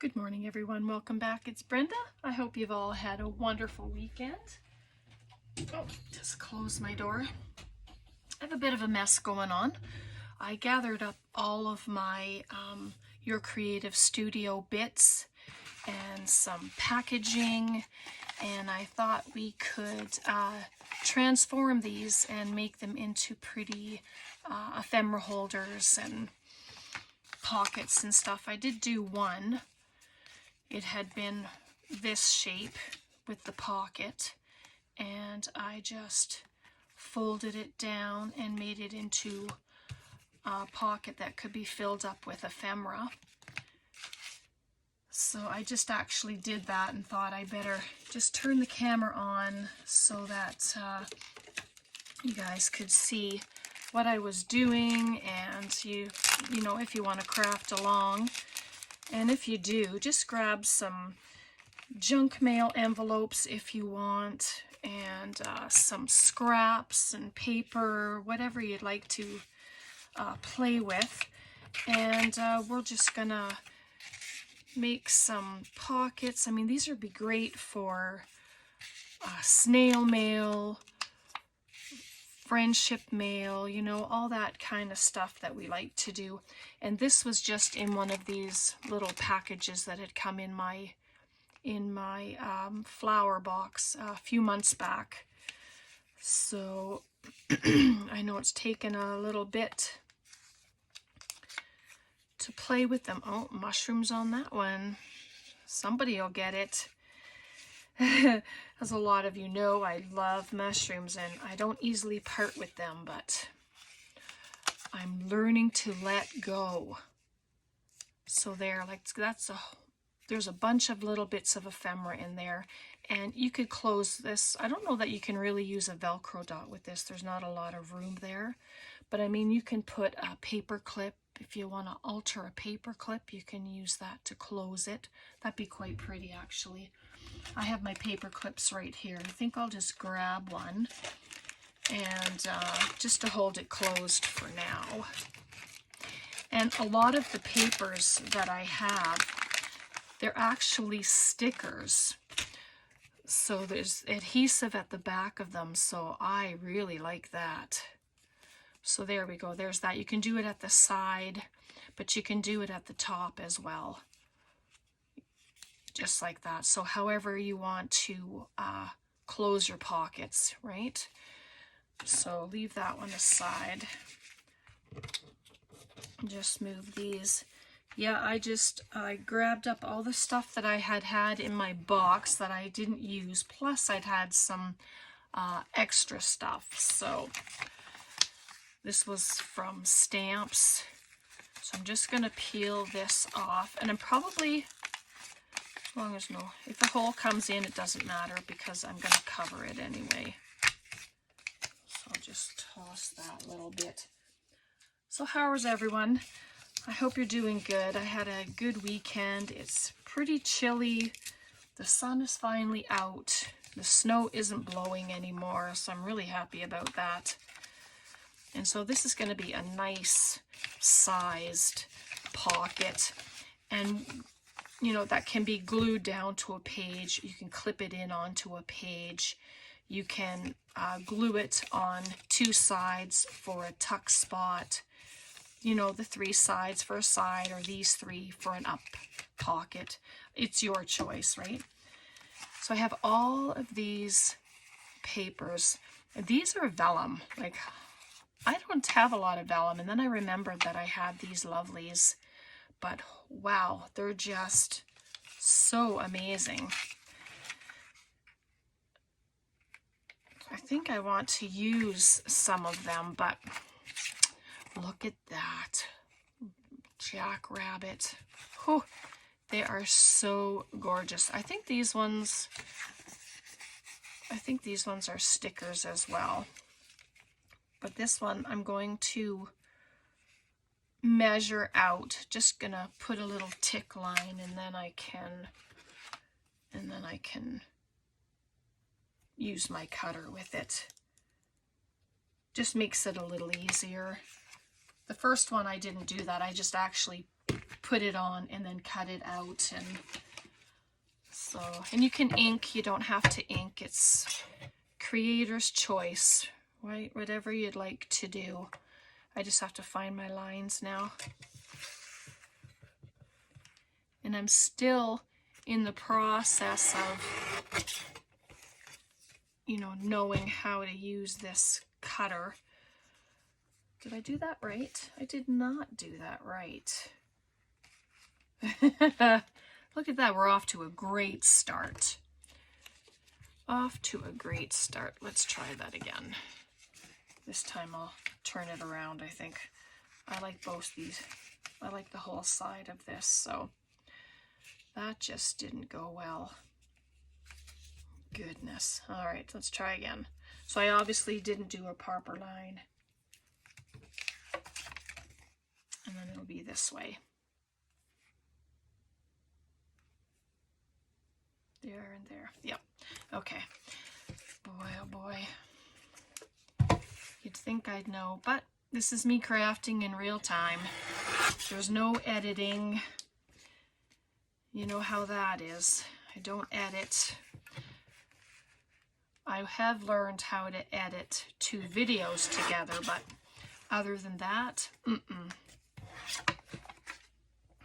Good morning, everyone. Welcome back. It's Brenda. I hope you've all had a wonderful weekend. Oh, just close my door. I have a bit of a mess going on. I gathered up all of my Your Creative Studio bits and some packaging, and I thought we could transform these and make them into pretty ephemera holders and pockets and stuff. I did do one. It had been this shape with the pocket, and I just folded it down and made it into a pocket that could be filled up with ephemera. So I just actually did that and thought I better just turn the camera on so that you guys could see what I was doing, and you know, if you want to craft along. And if you do, just grab some junk mail envelopes if you want, and some scraps and paper, whatever you'd like to play with. And we're just gonna make some pockets. I mean, these would be great for snail mail, friendship mail, you know, all that kind of stuff that we like to do. And this was just in one of these little packages that had come in my flower box a few months back. So I know it's taken a little bit to play with them. Oh, mushrooms on that one. Somebody will get it. As a lot of you know, I love mushrooms and I don't easily part with them, but I'm learning to let go. So there, like there's a bunch of little bits of ephemera in there, and you could close this. I don't know that you can really use a Velcro dot with this. There's not a lot of room there, but I mean, you can put a paper clip. If you want to alter a paper clip, you can use that to close it. That'd be quite pretty, actually. I have my paper clips right here. I think I'll just grab one and just to hold it closed for now. And a lot of the papers that I have, they're actually stickers. So there's adhesive at the back of them, so I really like that. So there we go. There's that. You can do it at the side, but you can do it at the top as well. Just like that. So however you want to close your pockets, right? So leave that one aside. Just move these. Yeah, I grabbed up all the stuff that I had in my box that I didn't use, plus I'd had some extra stuff. So this was from stamps. So I'm just going to peel this off, and I'm probably, as long as if the hole comes in, it doesn't matter because I'm going to cover it anyway. So I'll just toss that little bit. So how is everyone? I hope you're doing good. I had a good weekend. It's pretty chilly. The sun is finally out. The snow isn't blowing anymore, so I'm really happy about that. And so this is going to be a nice sized pocket, and you know, that can be glued down to a page. You can clip it in onto a page. You can glue it on two sides for a tuck spot. You know, the three sides for a side, or these three for an up pocket. It's your choice, right? So I have all of these papers. These are vellum. Like, I don't have a lot of vellum, and then I remembered that I had these lovelies. But wow, they're just so amazing. I think I want to use some of them, but look at that. Jackrabbit. Oh, they are so gorgeous. I think these ones are stickers as well. But this one I'm going to measure out. Just gonna put a little tick line, and then I can use my cutter with it. Just makes it a little easier. The first one I didn't do that. I just actually put it on and then cut it out. And so, and you can ink, you don't have to ink. It's creator's choice, right? Whatever you'd like to do. I just have to find my lines now. And I'm still in the process of, you know, knowing how to use this cutter. Did I do that right? I did not do that right. Look at that, we're off to a great start. Off to a great start. Let's try that again. This time I'll turn it around, I think. I like both these. I like the whole side of this, so that just didn't go well. Goodness. All right, let's try again. So I obviously didn't do a proper line. And then it'll be this way. There and there. Yep. Okay. Boy, oh boy. You'd think I'd know, but this is me crafting in real time. There's no editing. You know how that is. I don't edit. I have learned how to edit 2 videos together, but other than that,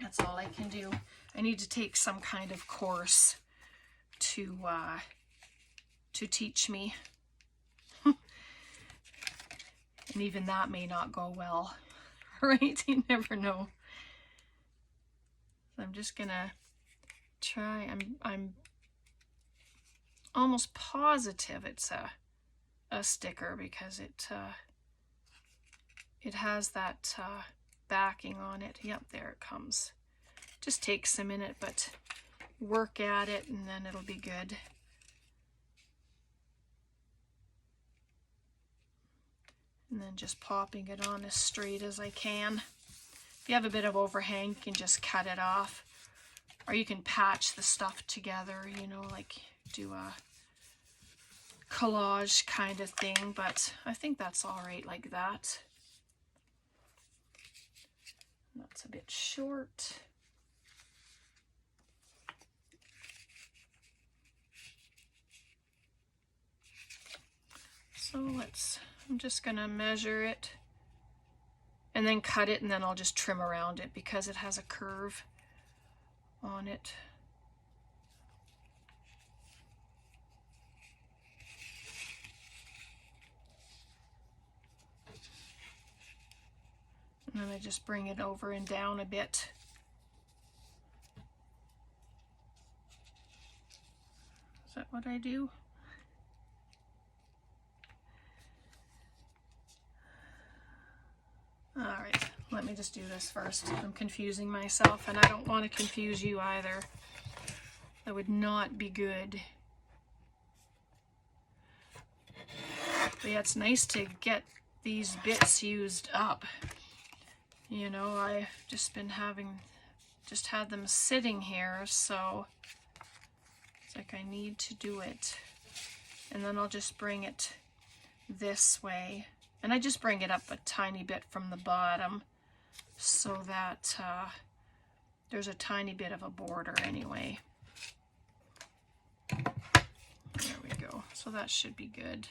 that's all I can do. I need to take some kind of course to teach me. And even that may not go well, right? You never know. So I'm just gonna try. I'm almost positive it's a sticker because it has that backing on it. Yep, there it comes. Just takes a minute, but work at it and then it'll be good. And then just popping it on as straight as I can. If you have a bit of overhang, you can just cut it off. Or you can patch the stuff together, you know, like do a collage kind of thing. But I think that's all right like that. That's a bit short. So I'm just gonna measure it and then cut it, and then I'll just trim around it because it has a curve on it. And then I just bring it over and down a bit. Is that what I do? All right, let me just do this first. I'm confusing myself, and I don't want to confuse you either. That would not be good. But yeah, it's nice to get these bits used up. You know, I've just had them sitting here, so it's like I need to do it. And then I'll just bring it this way. And I just bring it up a tiny bit from the bottom so that there's a tiny bit of a border anyway. There we go. So that should be good.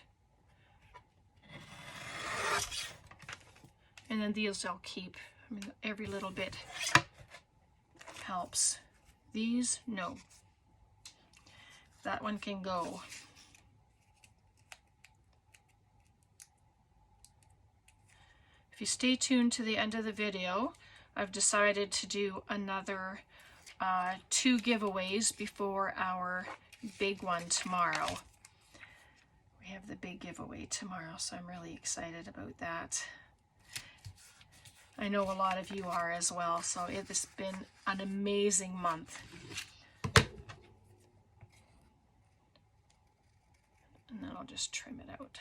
And then these I'll keep. I mean, every little bit helps. These, no. That one can go. If you stay tuned to the end of the video, I've decided to do another 2 giveaways before our big one tomorrow. We have the big giveaway tomorrow, so I'm really excited about that. I know a lot of you are as well, so it has been an amazing month. And then I'll just trim it out.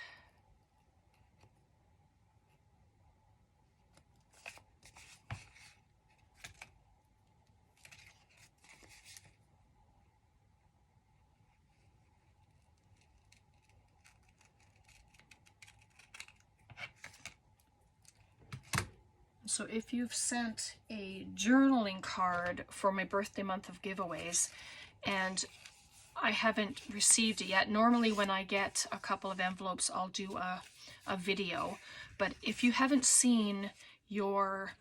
So if you've sent a journaling card for my birthday month of giveaways and I haven't received it yet, normally when I get a couple of envelopes, I'll do a video. But if you haven't seen your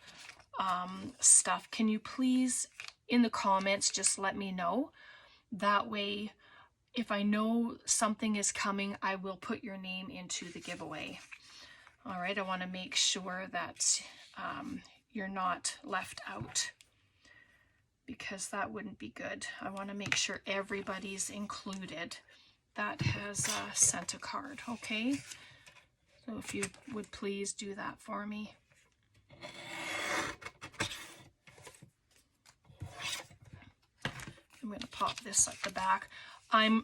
stuff, can you please, in the comments, just let me know? That way, if I know something is coming, I will put your name into the giveaway. All right, I want to make sure that you're not left out, because that wouldn't be good. I want to make sure everybody's included that has sent a card, okay? So if you would please do that for me. I'm going to pop this at the back. I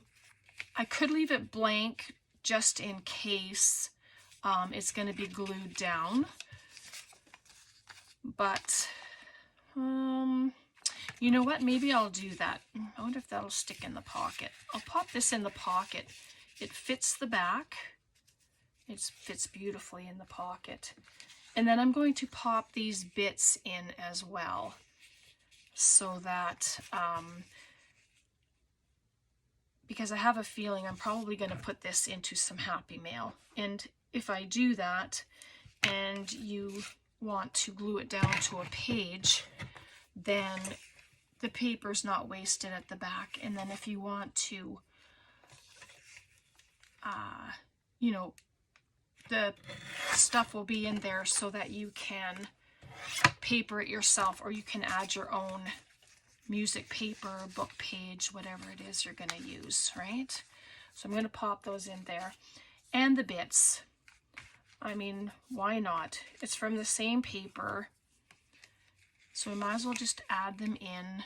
could leave it blank just in case it's going to be glued down. But you know what? Maybe I'll do that. I wonder if that'll stick in the pocket. I'll pop this in the pocket. It fits the back. It fits beautifully in the pocket. And then I'm going to pop these bits in as well, so that, because I have a feeling I'm probably going to put this into some Happy Mail. And if I do that and you want to glue it down to a page, then the paper's not wasted at the back. And then if you want to, you know, the stuff will be in there so that you can paper it yourself, or you can add your own music paper, book page, whatever it is you're going to use, right? So I'm going to pop those in there. And the bits. I mean, why not? It's from the same paper, so we might as well just add them in.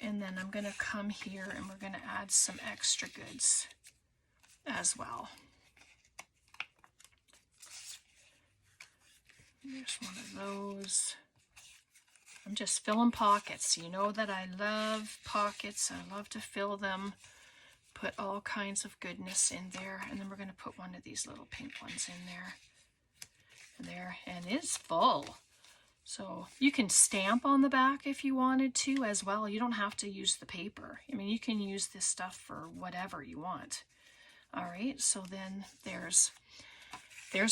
And then I'm going to come here and we're going to add some extra goods as well. There's one of those. I'm just filling pockets. You know that I love pockets. I love to fill them. Put all kinds of goodness in there. And then we're going to put one of these little pink ones in there. And it's full. So you can stamp on the back if you wanted to as well. You don't have to use the paper. I mean, you can use this stuff for whatever you want. All right, so then there's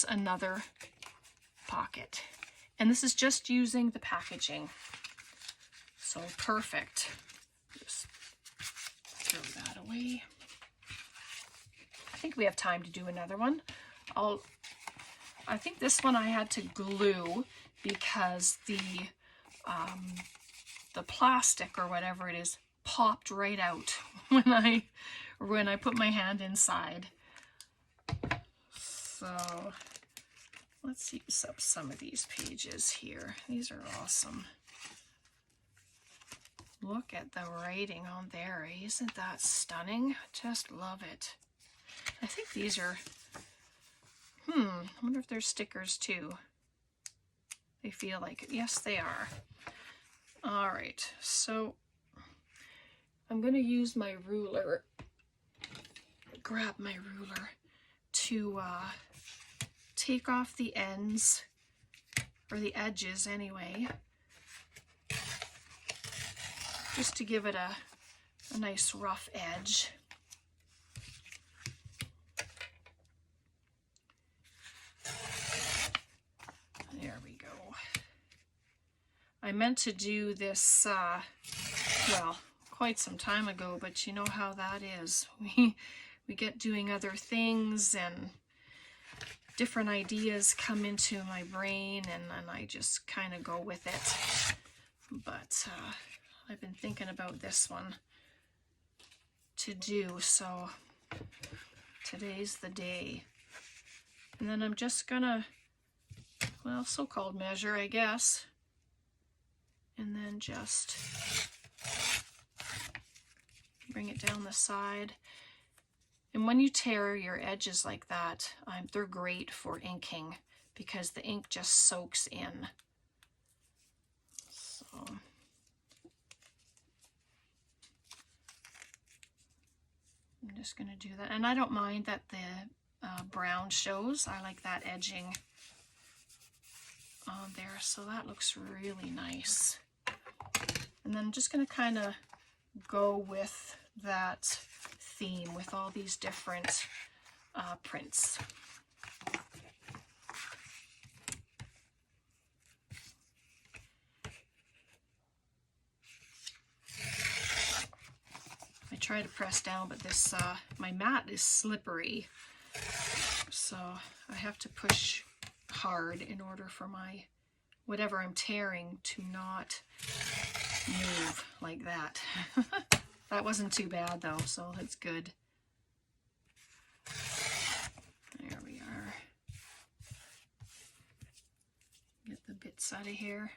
another pocket. And this is just using the packaging. So perfect. Just throw that away. I think we have time to do another one. I think this one I had to glue because the plastic or whatever it is popped right out when I put my hand inside. So let's use up some of these pages here. These are awesome. Look at the writing on there. Isn't that stunning? Just love it. I think these are, I wonder if they're stickers too. They feel like it. Yes, they are. All right, so I'm going to use my ruler, grab my ruler to take off the ends, or the edges anyway, just to give it a nice rough edge. There we go. I meant to do this, well, quite some time ago, but you know how that is. We get doing other things and different ideas come into my brain, and I just kind of go with it. But I've been thinking about this one to do, so today's the day. And then I'm just gonna, well, so-called measure, I guess. And then just bring it down the side. And when you tear your edges like that, they're great for inking because the ink just soaks in. So I'm just going to do that. And I don't mind that the brown shows. I like that edging on there, so that looks really nice. And then I'm just going to kind of go with that theme with all these different prints. I try to press down, but this my mat is slippery, so I have to push hard in order for my whatever I'm tearing to not move like that. That wasn't too bad though, so that's good. There we are. Get the bits out of here.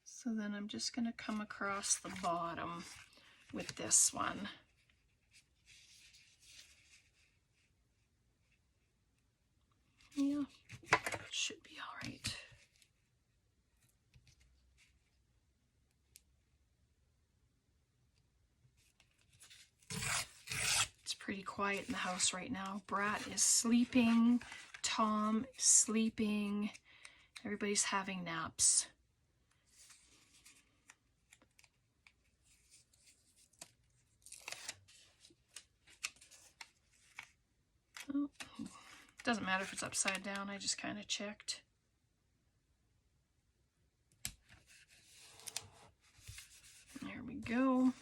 So then I'm just going to come across the bottom with this one. Yeah, should be all right. It's pretty quiet in the house right now. Brat is sleeping, Tom is sleeping, everybody's having naps. Oh, doesn't matter if it's upside down, I just kind of checked. There we go.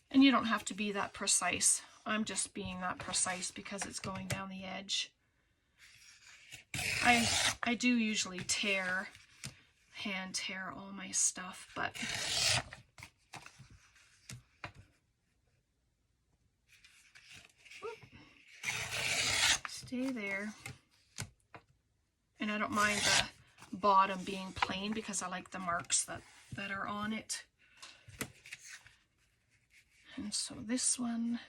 And you don't have to be that precise. I'm just being that precise because it's going down the edge. I do usually hand tear all my stuff, but stay there. And I don't mind the bottom being plain because I like the marks that are on it. And so this one,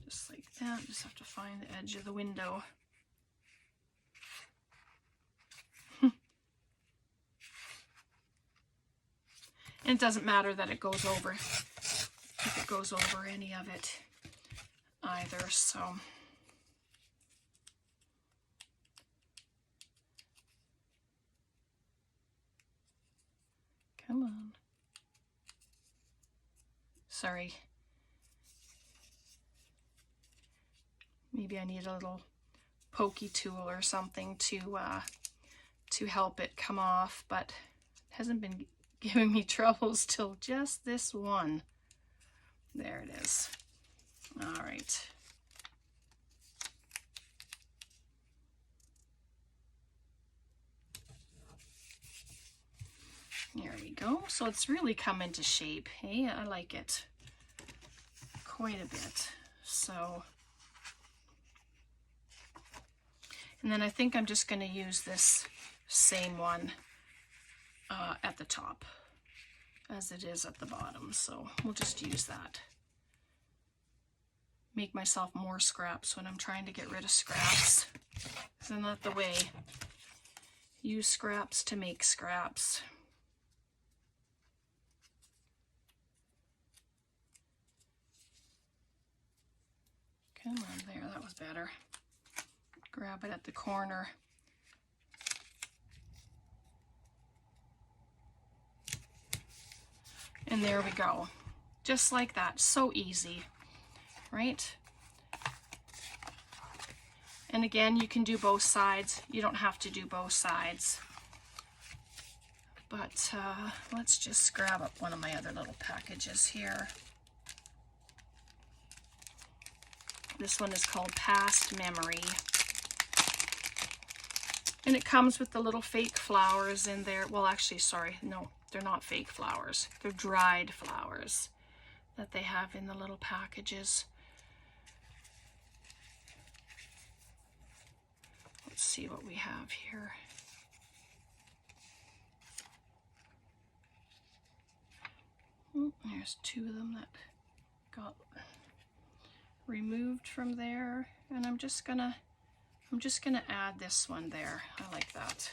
just like that, just have to find the edge of the window. And it doesn't matter that it goes over, if it goes over any of it either, so. Come on. Sorry. Maybe I need a little pokey tool or something to help it come off, but it hasn't been giving me troubles till just this one. There it is. All right. There we go. So it's really come into shape. Hey, I like it quite a bit. So, and then I think I'm just going to use this same one at the top as it is at the bottom. So we'll just use that. Make myself more scraps when I'm trying to get rid of scraps. Isn't that the way? Use scraps to make scraps. Come on, there, that was better. Grab it at the corner. And there we go. Just like that, so easy, right? And again, you can do both sides. You don't have to do both sides. But let's just grab up one of my other little packages here. This one is called Past Memory. And it comes with the little fake flowers in there. Well, actually, sorry, no, they're not fake flowers. They're dried flowers that they have in the little packages. Let's see what we have here. Oh, there's two of them that got removed from there, and I'm just gonna add this one there. I like that.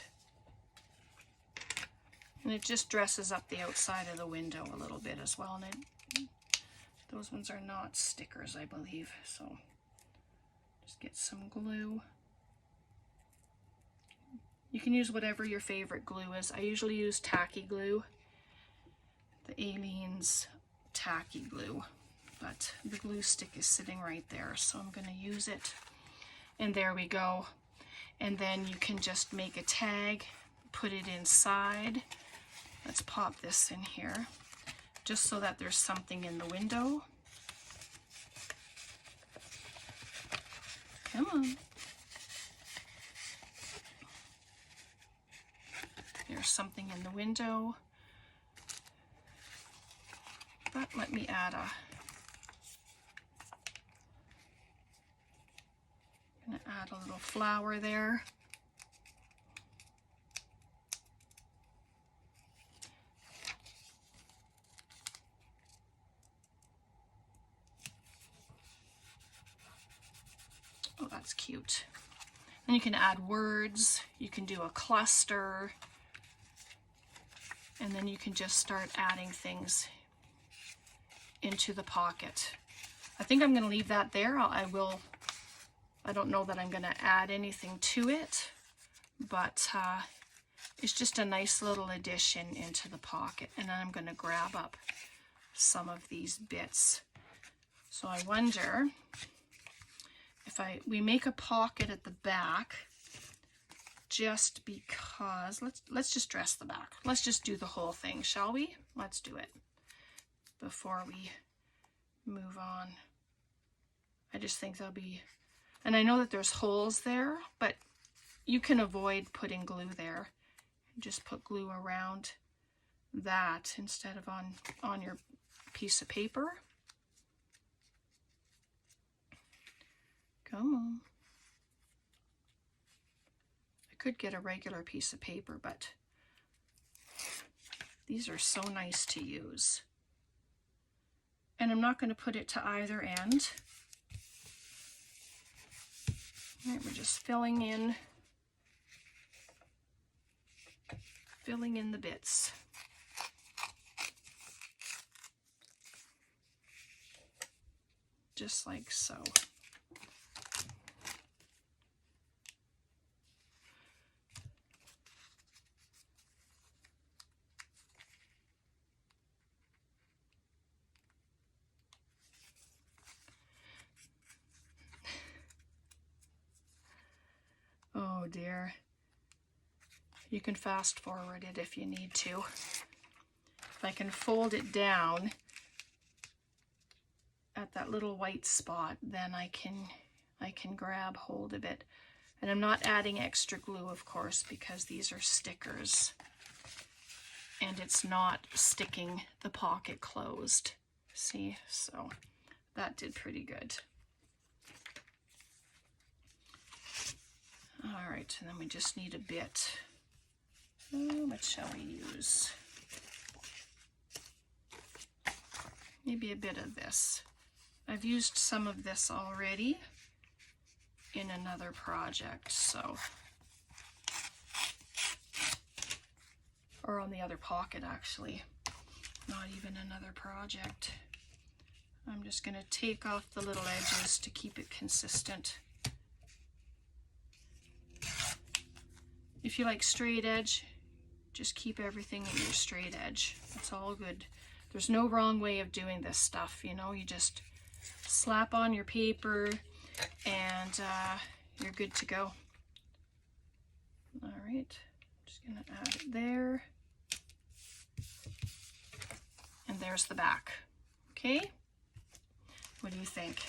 And it just dresses up the outside of the window a little bit as well. And those ones are not stickers, I believe. So just get some glue. You can use whatever your favorite glue is. I usually use tacky glue, the Aleene's tacky glue, but the glue stick is sitting right there, so I'm going to use it. And there we go. And then you can just make a tag, put it inside. Let's pop this in here, just so that there's something in the window. Come on. There's something in the window. But let me add a, I'm gonna add a little flower there. Oh, that's cute. Then you can add words, you can do a cluster, and then you can just start adding things into the pocket. I think I'm going to leave that there. I don't know that I'm going to add anything to it, but it's just a nice little addition into the pocket. And then I'm going to grab up some of these bits. So I wonder if we make a pocket at the back, just because, let's just dress the back. Let's just do the whole thing, shall we? Let's do it before we move on. I just think that'll be, and I know that there's holes there, but you can avoid putting glue there. Just put glue around that instead of on your piece of paper. Come on. I could get a regular piece of paper, but these are so nice to use. And I'm not going to put it to either end. All right, we're just filling in the bits. Just like so. Oh dear. You can fast forward it if you need to. If I can fold it down at that little white spot, then I can grab hold of it. And I'm not adding extra glue, of course, because these are stickers. And it's not sticking the pocket closed. See? So that did pretty good. All right, and then we just need a bit. What shall we use? Maybe a bit of this. I've used some of this already in another project, so. Or on the other pocket, actually. Not even another project. I'm just going to take off the little edges to keep it consistent. If you like straight edge, just keep everything in your straight edge. It's all good. There's no wrong way of doing this stuff, you know. You just slap on your paper and you're good to go. All right, just gonna add it there. And there's the back. Okay, what do you think?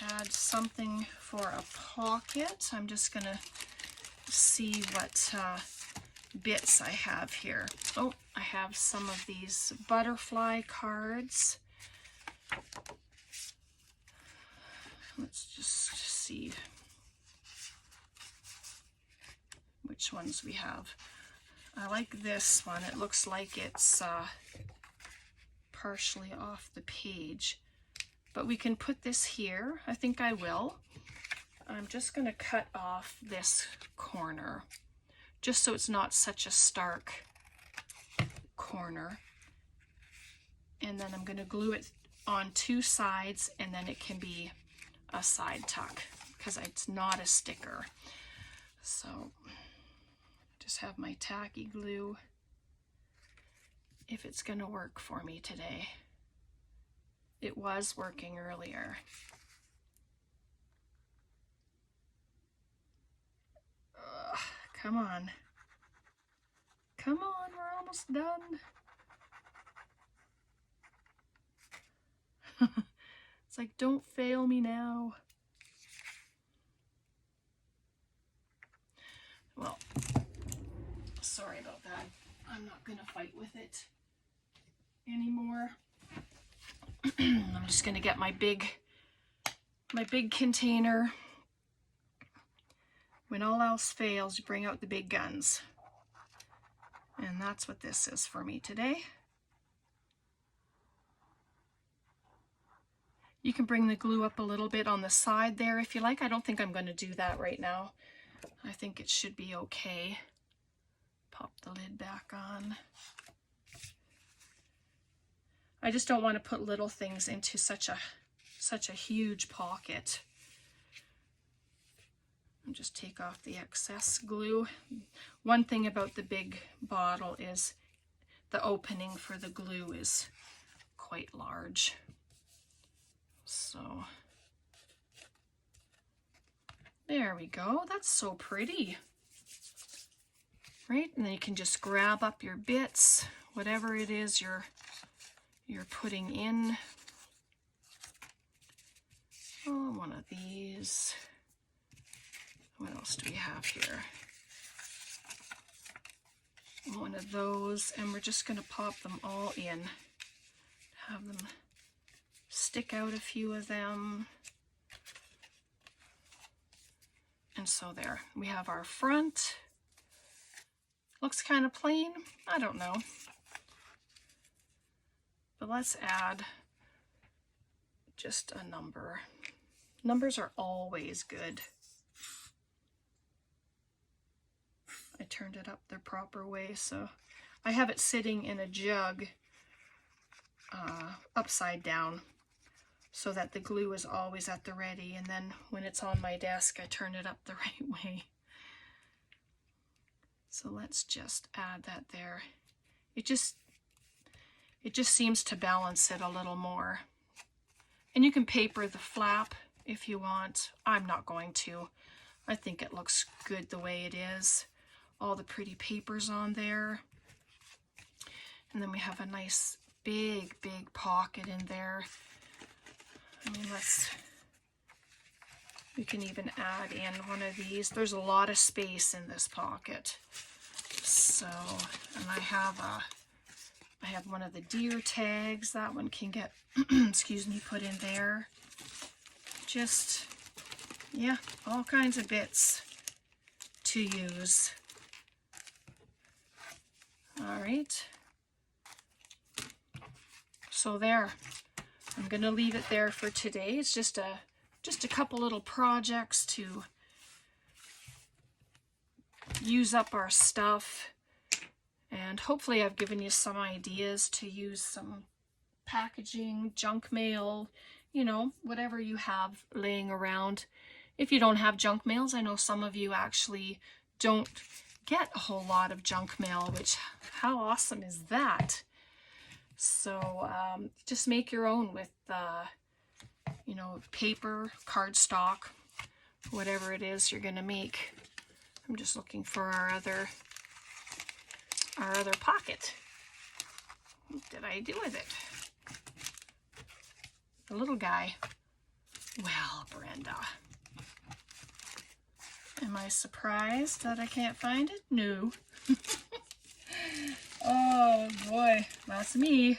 Add something for a pocket. I'm just gonna see what bits I have here. Oh, I have some of these butterfly cards. Let's just see which ones we have. I like this one. It looks like it's partially off the page. But we can put this here. I think I will. I'm just going to cut off this corner just so it's not such a stark corner. And then I'm going to glue it on 2 sides, and then it can be a side tuck because it's not a sticker. So just have my tacky glue if it's going to work for me today. It was working earlier. Ugh, come on. Come on, we're almost done. It's like, don't fail me now. Well, sorry about that. I'm not going to fight with it anymore. I'm just going to get my big container. When all else fails, you bring out the big guns. And that's what this is for me today. You can bring the glue up a little bit on the side there if you like. I don't think I'm going to do that right now. I think it should be okay. Pop the lid back on. I just don't want to put little things into such a huge pocket. And just take off the excess glue. One thing about the big bottle is the opening for the glue is quite large. So there we go. That's so pretty. Right? And then you can just grab up your bits, whatever it is you're putting in. Oh, one of these. What else do we have here? One of those, and we're just going to pop them all in. Have them stick out a few of them. And so there, we have our front. Looks kind of plain, I don't know. But let's add just a number. Numbers are always good. I turned it up the proper way, so I have it sitting in a jug upside down so that the glue is always at the ready, and then when it's on my desk I turn it up the right way. So let's just add that there. It just seems to balance it a little more. And you can paper the flap if you want. I'm not going to. I think it looks good the way it is. All the pretty papers on there. And then we have a nice big pocket in there. I mean, we can even add in one of these. There's a lot of space in this pocket. So, and I have one of the deer tags. That one can get, excuse me, put in there. Just, yeah, all kinds of bits to use. All right. So there. I'm going to leave it there for today. It's just a couple little projects to use up our stuff, and hopefully I've given you some ideas to use some packaging, junk mail, you know, whatever you have laying around. If you don't have junk mails, I know some of you actually don't get a whole lot of junk mail, which, how awesome is that? So just make your own with, you know, paper, cardstock, whatever it is you're going to make. I'm just looking for our other pocket. What did I do with it? The little guy. Well, Brenda. Am I surprised that I can't find it? No. Oh boy, that's me.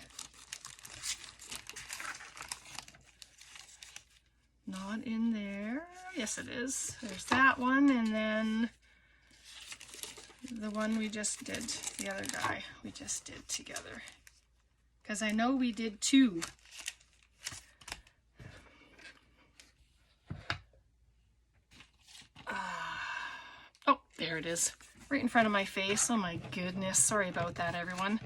Not in there. Yes, it is. There's that one, and then the one we just did, the other guy we just did together. Because I know we did two. Oh, there it is. right in front of my face. Oh my goodness, sorry about that, everyone.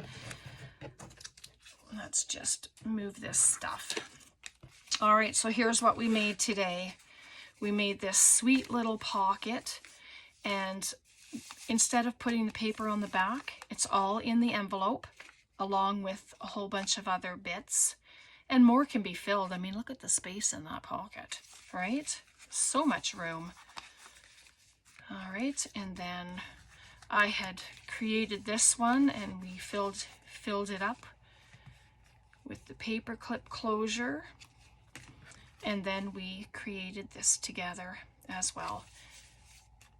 Let's just move this stuff. All right, so here's what we made today. We made this sweet little pocket, and instead of putting the paper on the back, it's all in the envelope, along with a whole bunch of other bits. And more can be filled. I mean, look at the space in that pocket, right? So much room. All right, and then I had created this one, and we filled it up with the paper clip closure. And then we created this together as well.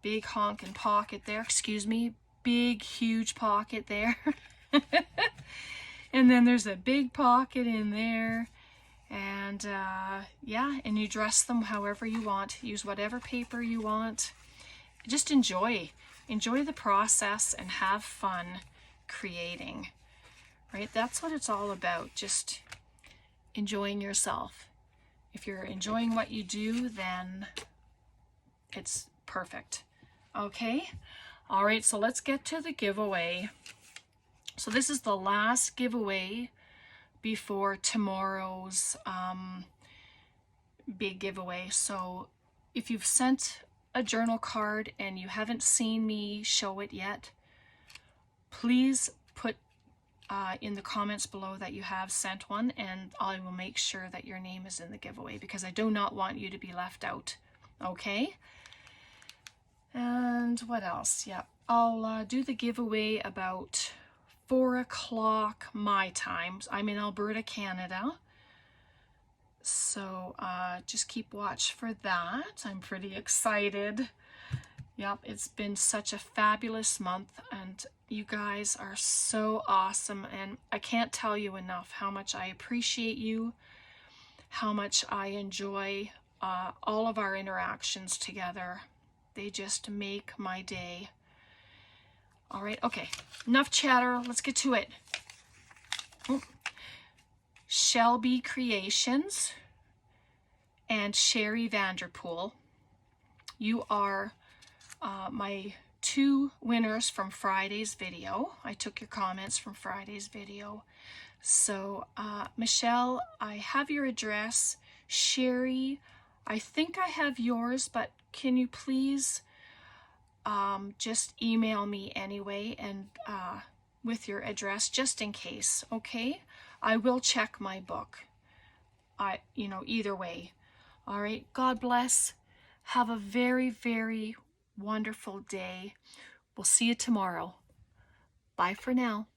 Big honkin' pocket there, excuse me, big huge pocket there. And then there's a big pocket in there. And yeah, and you dress them however you want. Use whatever paper you want. Just enjoy the process and have fun creating, right? That's what it's all about, just enjoying yourself. If you're enjoying what you do, then it's perfect. Okay, all right, so let's get to the giveaway. So this is the last giveaway before tomorrow's big giveaway. So if you've sent a journal card and you haven't seen me show it yet, please put in the comments below that you have sent one, and I will make sure that your name is in the giveaway, because I do not want you to be left out. Okay, and what else? Yeah, I'll do the giveaway about 4 o'clock my time. I'm in Alberta, Canada, so just keep watch for that. I'm pretty excited. Yep, it's been such a fabulous month, and you guys are so awesome, and I can't tell you enough how much I appreciate you, how much I enjoy all of our interactions together. They just make my day. All right, okay, enough chatter, let's get to it. Shelby Creations and Sherry Vanderpool, you are my 2 winners from Friday's video. I took your comments from Friday's video. So Michelle, I have your address. Sherry, I think I have yours, but can you please just email me anyway, and with your address, just in case, okay? I will check my book, either way. All right, God bless. Have a very, very wonderful day. We'll see you tomorrow. Bye for now.